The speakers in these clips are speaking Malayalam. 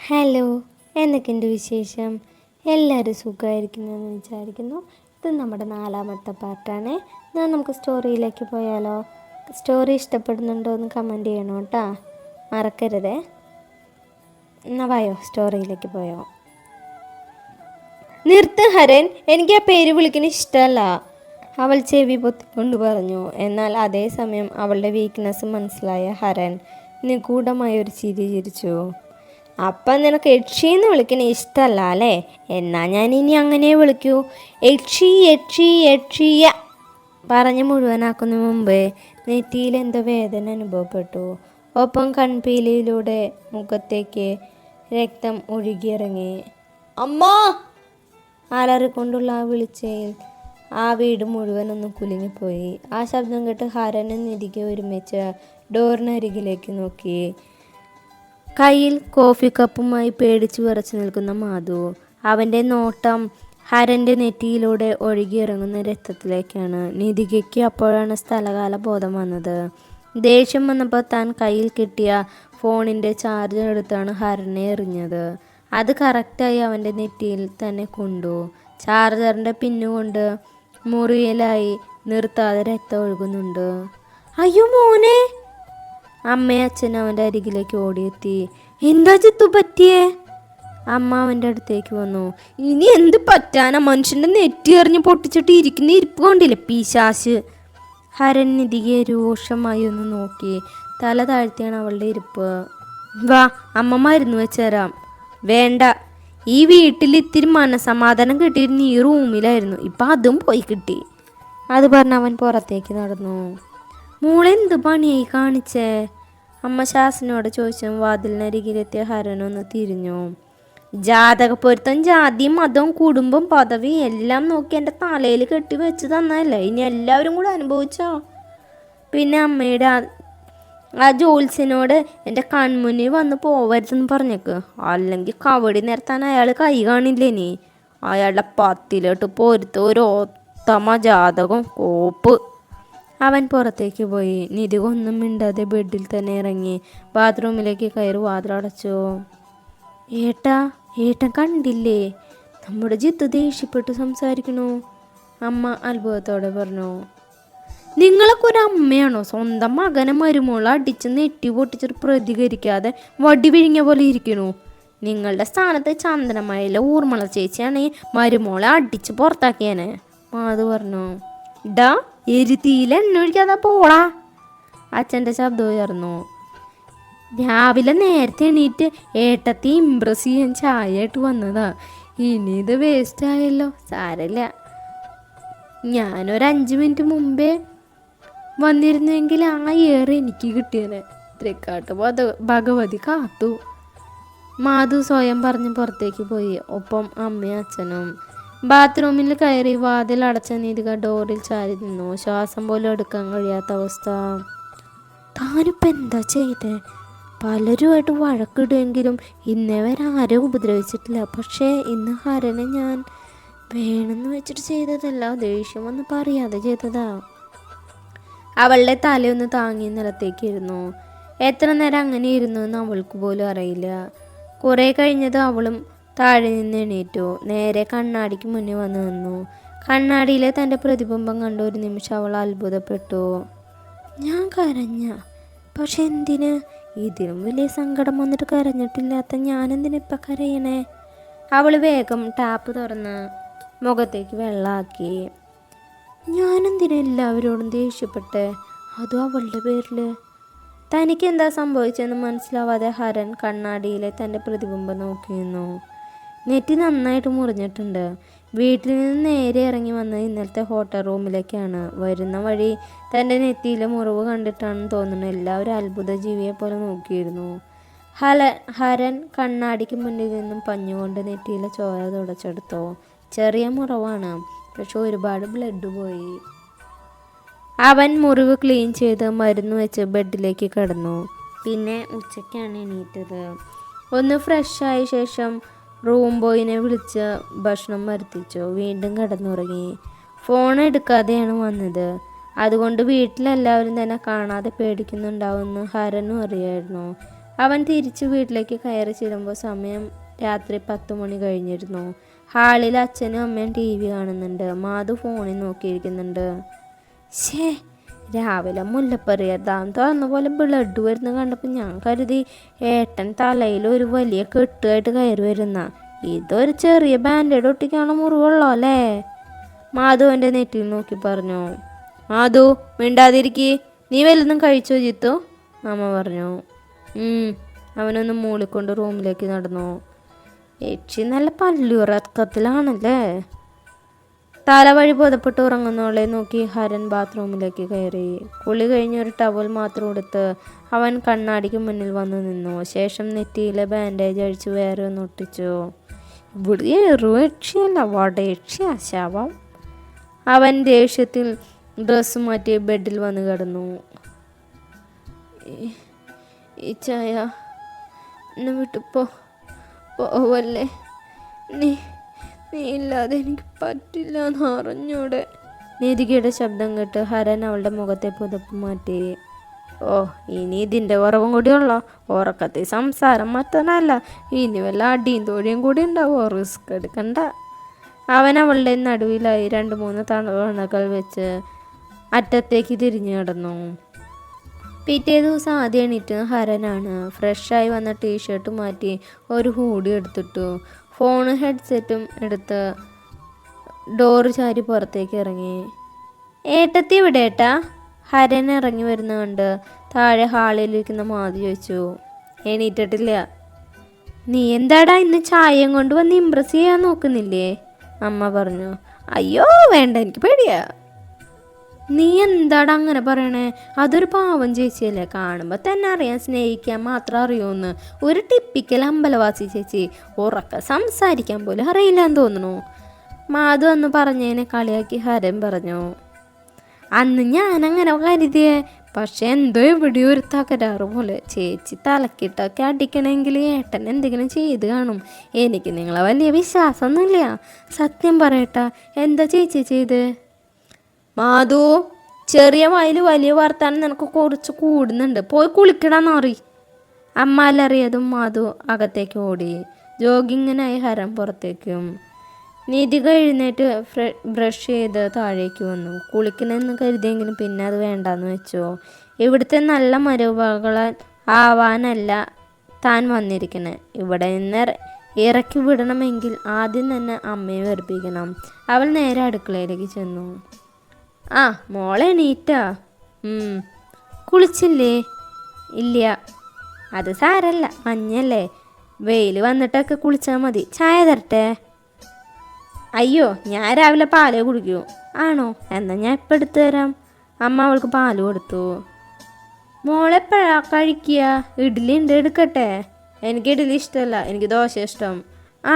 ഹലോ, എന്തൊക്കെയുണ്ട് വിശേഷം? എല്ലാവരും സുഖമായിരിക്കുന്നതെന്ന് വിചാരിക്കുന്നു. ഇത് നമ്മുടെ 4ാമത്തെ പാർട്ടാണ്. എന്നാൽ നമുക്ക് സ്റ്റോറിയിലേക്ക് പോയാലോ? സ്റ്റോറി ഇഷ്ടപ്പെടുന്നുണ്ടോ എന്ന് കമൻറ്റ് ചെയ്യണം കേട്ടോ, മറക്കരുതേ. എന്നാൽ വായോ, സ്റ്റോറിയിലേക്ക് പോയോ. നിർത്ത് ഹരൻ, എനിക്ക് ആ പേര് വിളിക്കുന്ന ഇഷ്ടമല്ല, അവൾ ചെവി പൊത്തിക്കൊണ്ട് പറഞ്ഞു. എന്നാൽ അതേസമയം അവളുടെ വീക്ക്നെസ് മനസ്സിലായ ഹരൻ നിഗൂഢമായൊരു ചിരി ചിരിച്ചു. അപ്പം നിനക്ക് യക്ഷിന്ന് വിളിക്കണ ഇഷ്ടമല്ല അല്ലേ? എന്നാൽ ഞാൻ ഇനി അങ്ങനെ വിളിക്കൂ, യക്ഷി യക്ഷി യക്ഷിയ. പറഞ്ഞ് മുഴുവനാക്കുന്ന മുമ്പേ നെറ്റിയിൽ എന്തോ വേദന അനുഭവപ്പെട്ടു. ഒപ്പം കൺപീലിയിലൂടെ മുഖത്തേക്ക് രക്തം ഒഴുകിയിറങ്ങി. അമ്മ! അലറിക്കൊണ്ടുള്ള ആ വിളിച്ചയിൽ ആ വീട് മുഴുവനൊന്ന് കുലുങ്ങിപ്പോയി. ആ ശബ്ദം കേട്ട് ഹരനും നിധിക്ക് ഒരുമിച്ച് ഡോറിനരികിലേക്ക് നോക്കി. കയ്യിൽ കോഫി കപ്പുമായി പേടിച്ചു വിറച്ചു നിൽക്കുന്ന മാധു. അവൻ്റെ നോട്ടം ഹരൻ്റെ നെറ്റിയിലൂടെ ഒഴുകിയിറങ്ങുന്ന രക്തത്തിലേക്കാണ്. നിധികയ്ക്ക് അപ്പോഴാണ് സ്ഥലകാല ബോധം വന്നത്. ദേഷ്യം വന്നപ്പോൾ താൻ കയ്യിൽ കിട്ടിയ ഫോണിൻ്റെ ചാർജർ എടുത്താണ് ഹരനെ എറിഞ്ഞത്. അത് കറക്റ്റായി അവൻ്റെ നെറ്റിയിൽ തന്നെ കൊണ്ടു. ചാർജറിൻ്റെ പിന്നുകൊണ്ട് മുറിയിലായി നിർത്താതെ രക്തം ഒഴുകുന്നുണ്ട്. അയ്യോ മോനെ! അമ്മയും അച്ഛനും അവൻ്റെ അരികിലേക്ക് ഓടിയെത്തി. എന്താ ചിത്തു പറ്റിയേ? അമ്മ അവൻ്റെ അടുത്തേക്ക് വന്നു. ഇനി എന്ത് പറ്റാനാ, മനുഷ്യൻ്റെ നെറ്റി എറിഞ്ഞ് പൊട്ടിച്ചിട്ട് ഇരിക്കുന്ന ഇരിപ്പ് കണ്ടില്ലേ പിശാശ്. ഹരൻ നിധിയെ രൂക്ഷമായി ഒന്ന് നോക്കി. തല താഴ്ത്തിയാണ് അവളുടെ ഇരിപ്പ്. വാ, അമ്മ മരുന്ന് വെച്ചുതരാം. വേണ്ട, ഈ വീട്ടിൽ ഇത്തിരി മനസമാധാനം കിട്ടിയിരുന്ന ഈ റൂമിലായിരുന്നു, ഇപ്പം അതും പോയി കിട്ടി. അത് പറഞ്ഞ് അവൻ പുറത്തേക്ക് നടന്നു. മോളെന്ത് പണിയായി കാണിച്ചേ? അമ്മ ശാസനോട് ചോദിച്ചു. വാതിലിനരികിലെത്തിയ ഹരനൊന്ന് തിരിഞ്ഞു. ജാതകപ്പൊരുത്തം, ജാതിയും മതവും കുടുംബം പദവി എല്ലാം നോക്കി എൻ്റെ തലയിൽ കെട്ടി വെച്ച് തന്നതല്ലേ, ഇനി എല്ലാവരും കൂടെ അനുഭവിച്ചോ? പിന്നെ അമ്മയുടെ ആ ജോത്സ്യനോട് എൻ്റെ കൺമുന്നിൽ വന്ന് പോവരുതെന്ന് പറഞ്ഞേക്ക്, അല്ലെങ്കിൽ കവടി നിരത്താൻ അയാൾ കൈ കാണില്ലേ. നീ അയാളുടെ 10 പൊരുത്തം ഒരു ഓത്തമ ജാതകം കോപ്പ്. അവൻ പുറത്തേക്ക് പോയി. നിധി ഒന്നും മിണ്ടാതെ ബെഡിൽ തന്നെ ഇറങ്ങി ബാത്റൂമിലേക്ക് കയറി വാതിലടച്ചു. ഏട്ടൻ കണ്ടില്ലേ, നമ്മുടെ ജിത്ത് ദേഷ്യപ്പെട്ട് സംസാരിക്കണു, അമ്മ അത്ഭുതത്തോടെ പറഞ്ഞു. നിങ്ങളൊക്കെ ഒരു അമ്മയാണോ? സ്വന്തം മകനെ മരുമോളെ അടിച്ച് നെറ്റി പൊട്ടിച്ചിട്ട് പ്രതികരിക്കാതെ വടി വിഴിഞ്ഞ പോലെ ഇരിക്കണു. നിങ്ങളുടെ സ്ഥാനത്ത് ചന്ദനമഴയിലെ ഊർമിള ചേച്ചിയാണ് മരുമോളെ അടിച്ച് പുറത്താക്കിയാനെ, മാധു പറഞ്ഞു. ഡാ, എരുതിയിൽ എണ്ണ ഒഴിക്കാതെ പോളാ, അച്ഛൻ്റെ ശബ്ദം ഉയർന്നു. രാവിലെ നേരത്തെ എണീറ്റ് ഏട്ടത്തി ഇമ്പ്രസ് ചെയ്യാൻ ചായ ആയിട്ട് വന്നതാ, ഇനി ഇത് വേസ്റ്റ് ആയല്ലോ. സാരമില്ല, ഞാനൊരു 5 മിനിറ്റ് മുമ്പേ വന്നിരുന്നെങ്കിൽ ആ ഏറെ എനിക്ക് കിട്ടിയത്. തൃക്കാട്ട് ഭഗവതി കാത്തു, മാധു സ്വയം പറഞ്ഞ് പുറത്തേക്ക് പോയി. ഒപ്പം അമ്മയും അച്ഛനും. ബാത്റൂമിൽ കയറി വാതിൽ അടച്ച നിധിക ഡോറിൽ ചാരി നിന്നു. ശ്വാസം പോലും എടുക്കാൻ കഴിയാത്ത അവസ്ഥ. താനിപ്പോൾ എന്താ ചെയ്തേ? പലരുമായിട്ട് വഴക്കിടുമെങ്കിലും ഇന്നേ വരെ ആരും ഉപദ്രവിച്ചിട്ടില്ല. പക്ഷേ ഇന്ന് ഹരനെ ഞാൻ വേണമെന്ന് വെച്ചിട്ട് ചെയ്തതല്ല, ദേഷ്യം വന്ന് പറയാതെ ചെയ്തതാ. അവളുടെ തലയൊന്ന് താങ്ങി നിലത്തേക്ക് ഇരുന്നു. എത്ര നേരം അങ്ങനെ ഇരുന്നു എന്ന് അവൾക്ക് പോലും അറിയില്ല. കുറേ കഴിഞ്ഞത് അവളും താഴെ നിന്ന് എണീറ്റു. നേരെ കണ്ണാടിക്ക് മുന്നിൽ വന്ന് നിന്നു. കണ്ണാടിയിലെ തൻ്റെ പ്രതിബിംബം കണ്ട ഒരു നിമിഷം അവൾ അത്ഭുതപ്പെട്ടു. ഞാൻ കരഞ്ഞ? പക്ഷെ എന്തിന്? ഇതിലും വലിയ സങ്കടം വന്നിട്ട് കരഞ്ഞിട്ടില്ലാത്ത ഞാനെന്തിനിപ്പം കരയണേ? അവൾ വേഗം ടാപ്പ് തുറന്ന് മുഖത്തേക്ക് വെള്ളമാക്കി. ഞാനെന്തിനാ എല്ലാവരോടും ദേഷ്യപ്പെട്ടെ, അതും അവളുടെ പേരിൽ? തനിക്ക് എന്താ സംഭവിച്ചെന്ന് മനസ്സിലാവാതെ ഹരൻ കണ്ണാടിയിലെ തൻ്റെ പ്രതിബിംബം നോക്കി നിന്നു. നെറ്റി നന്നായിട്ട് മുറിഞ്ഞിട്ടുണ്ട്. വീട്ടിൽ നിന്ന് നേരെ ഇറങ്ങി വന്നത് ഇന്നലത്തെ ഹോട്ടൽ റൂമിലേക്കാണ്. വരുന്ന വഴി തൻ്റെ നെറ്റിയിലെ മുറിവ് കണ്ടിട്ടാണെന്ന് തോന്നുന്നു. എല്ലാവരും അത്ഭുത ജീവിയെ പോലെ നോക്കിയിരുന്നു. ഹരൻ കണ്ണാടിക്ക് മുന്നിൽ നിന്നും പഞ്ഞുകൊണ്ട് നെറ്റിയിലെ ചോര തുടച്ചെടുത്തു. ചെറിയ മുറിവാണ്, പക്ഷെ ഒരുപാട് ബ്ലഡ് പോയി. അവൻ മുറിവ് ക്ലീൻ ചെയ്ത് മരുന്ന് വെച്ച് ബെഡിലേക്ക് കിടന്നു. പിന്നെ ഉച്ചയ്ക്കാണ് എണീറ്റത്. ഒന്ന് ഫ്രഷായ ശേഷം റൂം ബോയിനെ വിളിച്ച് ഭക്ഷണം വരുത്തിച്ചു. വീണ്ടും കിടന്നുറങ്ങി. ഫോൺ എടുക്കാതെയാണ് വന്നത്. അതുകൊണ്ട് വീട്ടിലെല്ലാവരും തന്നെ കാണാതെ പേടിക്കുന്നുണ്ടാവുമെന്ന് ഹരനും അറിയായിരുന്നു. അവൻ തിരിച്ചു വീട്ടിലേക്ക് കയറി ചെല്ലുമ്പോൾ സമയം രാത്രി 10 മണി കഴിഞ്ഞിരുന്നു. ഹാളിൽ അച്ഛനും അമ്മയും ടി വി കാണുന്നുണ്ട്. മാധു ഫോണിൽ നോക്കിയിരിക്കുന്നുണ്ട്. ഷേ, രാവിലെ മുല്ലപ്പറിയാൻ തുറന്ന പോലെ ബ്ലഡ് വരുന്ന കണ്ടപ്പോൾ ഞാൻ കരുതി ഏട്ടൻ തലയിൽ ഒരു വലിയ കെട്ടുമായിട്ട് കയറി വരുന്ന. ഇതൊരു ചെറിയ ബാൻഡേഡ് ഒട്ടിക്കാനുള്ള മുറിവുള്ളോ അല്ലേ? മാധു എൻ്റെ നെറ്റിയിൽ നോക്കി പറഞ്ഞു. മാധു, മിണ്ടാതിരിക്കി, നീ വല്ലതും കഴിച്ചോ ജിത്തു? അമ്മ പറഞ്ഞു. അവനൊന്ന് മൂളിക്കൊണ്ട് റൂമിലേക്ക് നടന്നു. ഏച്ചി നല്ല പല്ലുറക്കത്തിലാണല്ലേ? തലവഴി പുതപ്പെട്ട് ഉറങ്ങുന്നവളെ നോക്കി ഹരൻ ബാത്റൂമിലേക്ക് കയറി. കുളി കഴിഞ്ഞ് ഒരു ടവൽ മാത്രം എടുത്ത് അവൻ കണ്ണാടിക്ക് മുന്നിൽ വന്നു നിന്നു. ശേഷം നെറ്റിയിലെ ബാൻഡേജ് അഴിച്ച് വേറെ ഒന്ന് ഒട്ടിച്ചു. ഇവിടെ യക്ഷിയല്ല, വടയക്ഷിയാ ശവം. അവൻ ദേഷ്യത്തിൽ ഡ്രസ്സ് മാറ്റി ബെഡിൽ വന്ന് കിടന്നു. ഈ ചായ എന്നെ വിട്ട് പോവല്ലേ? നീ ഇല്ലാതെ എനിക്ക് പറ്റില്ല എന്ന് അറിഞ്ഞൂടെ? നീതികയുടെ ശബ്ദം കേട്ട് ഹരൻ അവളുടെ മുഖത്തെ പുതപ്പ് മാറ്റി. ഓ, ഇനി ഇതിൻ്റെ കുറവും കൂടിയുള്ള ഉറക്കത്തിൽ സംസാരം മറ്റൊന്നല്ല. ഇനി വല്ല അടിയും തോടിയും കൂടി ഉണ്ടാവോ? റിസ്ക് എടുക്കണ്ട. അവൻ അവളുടെ നടുവിലായി 2-3 തണകൾ വെച്ച് അറ്റത്തേക്ക് തിരിഞ്ഞു കിടന്നു. പിറ്റേ ദിവസം ആദ്യം എണീറ്റ് ഹരനാണ്. ഫ്രഷായി വന്ന ടീഷർട്ട് മാറ്റി ഒരു ഹൂഡി എടുത്തിട്ടു. ഫോണും ഹെഡ്സെറ്റും എടുത്ത് ഡോറ് ചാരി പുറത്തേക്ക് ഇറങ്ങി. ഏട്ടത്തി ഇവിടെ ഏട്ടാ? ഹരൻ ഇറങ്ങി വരുന്ന കണ്ട് താഴെ ഹാളിലിരിക്കുന്ന മാധു ചോദിച്ചു. എണീറ്റിട്ടില്ല. നീ എന്താടാ ഇന്ന് ചായയും കൊണ്ട് വന്ന് ഇമ്പ്രസ് ചെയ്യാൻ നോക്കുന്നില്ലേ? അമ്മ പറഞ്ഞു. അയ്യോ വേണ്ട, എനിക്ക് പേടിയാ. നീ എന്താടാ അങ്ങനെ പറയണേ? അതൊരു പാവം ചേച്ചിയല്ലേ, കാണുമ്പോൾ തന്നെ അറിയാൻ സ്നേഹിക്കാൻ മാത്രം അറിയുമെന്ന്. ഒരു ടിപ്പിക്കൽ അമ്പലവാസി ചേച്ചി, ഉറക്ക സംസാരിക്കാൻ പോലും അറിയില്ലാന്ന് തോന്നുന്നു. മാധു അന്ന് പറഞ്ഞതിനെ കളിയാക്കി ഹരൻ പറഞ്ഞു. അന്ന് ഞാനങ്ങനെ കരുതിയേ, പക്ഷെ എന്തോ എവിടെയോ ഒരു തകരാറ് പോലെ. ചേച്ചി തലക്കിട്ടൊക്കെ അടിക്കണമെങ്കിൽ ഏട്ടൻ എന്തെങ്കിലും ചെയ്ത് കാണും. എനിക്ക് നിങ്ങളെ വലിയ വിശ്വാസമൊന്നുമില്ല. സത്യം പറയട്ടാ, എന്താ ചേച്ചി ചെയ്ത്? മാധു, ചെറിയ വായിൽ വലിയ വർത്താനം നിനക്ക് കുറച്ച് കൂടുന്നുണ്ട്. പോയി കുളിക്കണമെന്നറി. അമ്മ അലറിയതും മാധു അകത്തേക്ക് ഓടി. ജോഗിങ്ങിനായി ഹരൻ പുറത്തേക്കും. നീതിക എഴുന്നേറ്റ് ബ്രഷ് ചെയ്ത് താഴേക്ക് വന്നു. കുളിക്കണമെന്ന് കരുതിയെങ്കിലും പിന്നെ അത് വേണ്ടാന്ന് വെച്ചു. ഇവിടുത്തെ നല്ല മരുമകളാൻ ആവാനല്ല താൻ വന്നിരിക്കണേ. ഇവിടെ നിന്ന് ഇറക്കി വിടണമെങ്കിൽ ആദ്യം തന്നെ അമ്മയെ വെറുപ്പിക്കണം. അവൾ നേരെ അടുക്കളയിലേക്ക് ചെന്നു. ആ മോളെ എണീറ്റാ? കുളിച്ചില്ലേ? ഇല്ല. അത് സാരല്ല, മഞ്ഞല്ലേ, വെയിൽ വന്നിട്ടൊക്കെ കുളിച്ചാൽ മതി. ചായ തരട്ടെ? അയ്യോ, ഞാൻ രാവിലെ പാലേ കുടിക്കൂ. ആണോ? എന്നാൽ ഞാൻ ഇപ്പം എടുത്തു തരാം. അമ്മ അവൾക്ക് പാല് കൊടുത്തു. മോളെപ്പോഴാ കഴിക്കുക? ഇഡ്ഡലി ഉണ്ട്, എടുക്കട്ടെ? എനിക്ക് ഇഡ്ഡലി ഇഷ്ടമല്ല, എനിക്ക് ദോശ ഇഷ്ടം.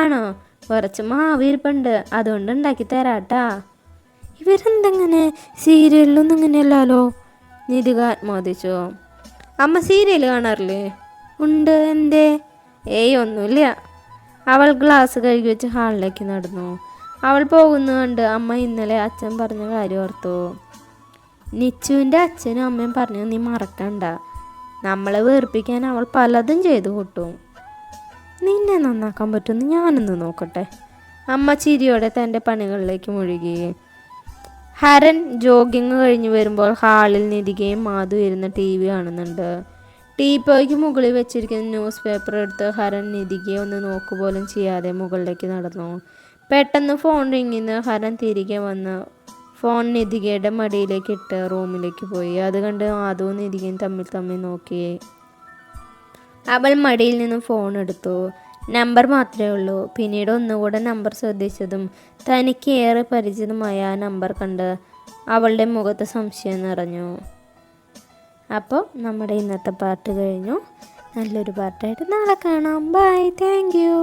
ആണോ? കുറച്ച് മാവ് ഇരിപ്പുണ്ട്, അതുകൊണ്ട് ഉണ്ടാക്കി തരാട്ടാ. ഇവരെന്തെങ്ങനെ സീരിയലിലൊന്നും ഇങ്ങനെയല്ലോ? നിധിക ആത്മോദിച്ചു. അമ്മ സീരിയൽ കാണാറില്ലേ? ഉണ്ട്. എന്തേ? ഏയ് ഒന്നുമില്ല. അവൾ ഗ്ലാസ് കഴുകി വെച്ച് ഹാളിലേക്ക് നടന്നു. അവൾ പോകുന്നത് കണ്ട് അമ്മ ഇന്നലെ അച്ഛൻ പറഞ്ഞ കാര്യം ഓർത്തു. നിച്ചുവിൻ്റെ അച്ഛനും അമ്മയും പറഞ്ഞു, നീ മറക്കണ്ട, നമ്മളെ വേർപ്പിക്കാൻ അവൾ പലതും ചെയ്തു കൂട്ടും. നിന്നെ നന്നാക്കാൻ പറ്റുമെന്ന് ഞാനൊന്ന് നോക്കട്ടെ. അമ്മ ചിരിയോടെ തൻ്റെ പണികളിലേക്ക് മുഴുകി. ഹരൻ ജോഗിങ് കഴിഞ്ഞ് വരുമ്പോൾ ഹാളിൽ നിധികയും മാധു ഇരുന്ന് ടി വി കാണുന്നുണ്ട്. ടീപ്പോയ്ക്ക് മുകളിൽ വെച്ചിരിക്കുന്ന ന്യൂസ് പേപ്പർ എടുത്ത് ഹരൻ നിധികയെ ഒന്ന് നോക്കുപോലും ചെയ്യാതെ മുകളിലേക്ക് നടന്നു. പെട്ടെന്ന് ഫോൺ റിങ്ങിന്ന് ഹരൻ തിരികെ വന്ന് ഫോൺ നിധികയുടെ മടിയിലേക്ക് ഇട്ട് റൂമിലേക്ക് പോയി. അത് കണ്ട് മാധുവും നിധികയും തമ്മിൽ നോക്കി. അവൾ മടിയിൽ നിന്ന് ഫോൺ എടുത്തു. നമ്പർ മാത്രമേ ഉള്ളൂ. പിന്നീട് ഒന്നുകൂടെ നമ്പർ ശ്രദ്ധിച്ചതും തനിക്ക് ഏറെ പരിചിതമായ ആ നമ്പർ കണ്ട് അവളുടെ മുഖത്ത് സംശയം നിറഞ്ഞു. അപ്പോൾ നമ്മുടെ ഇന്നത്തെ പാട്ട് കഴിഞ്ഞു. നല്ലൊരു പാട്ടായിട്ട് നാളെ കാണാം. Bye, thank U.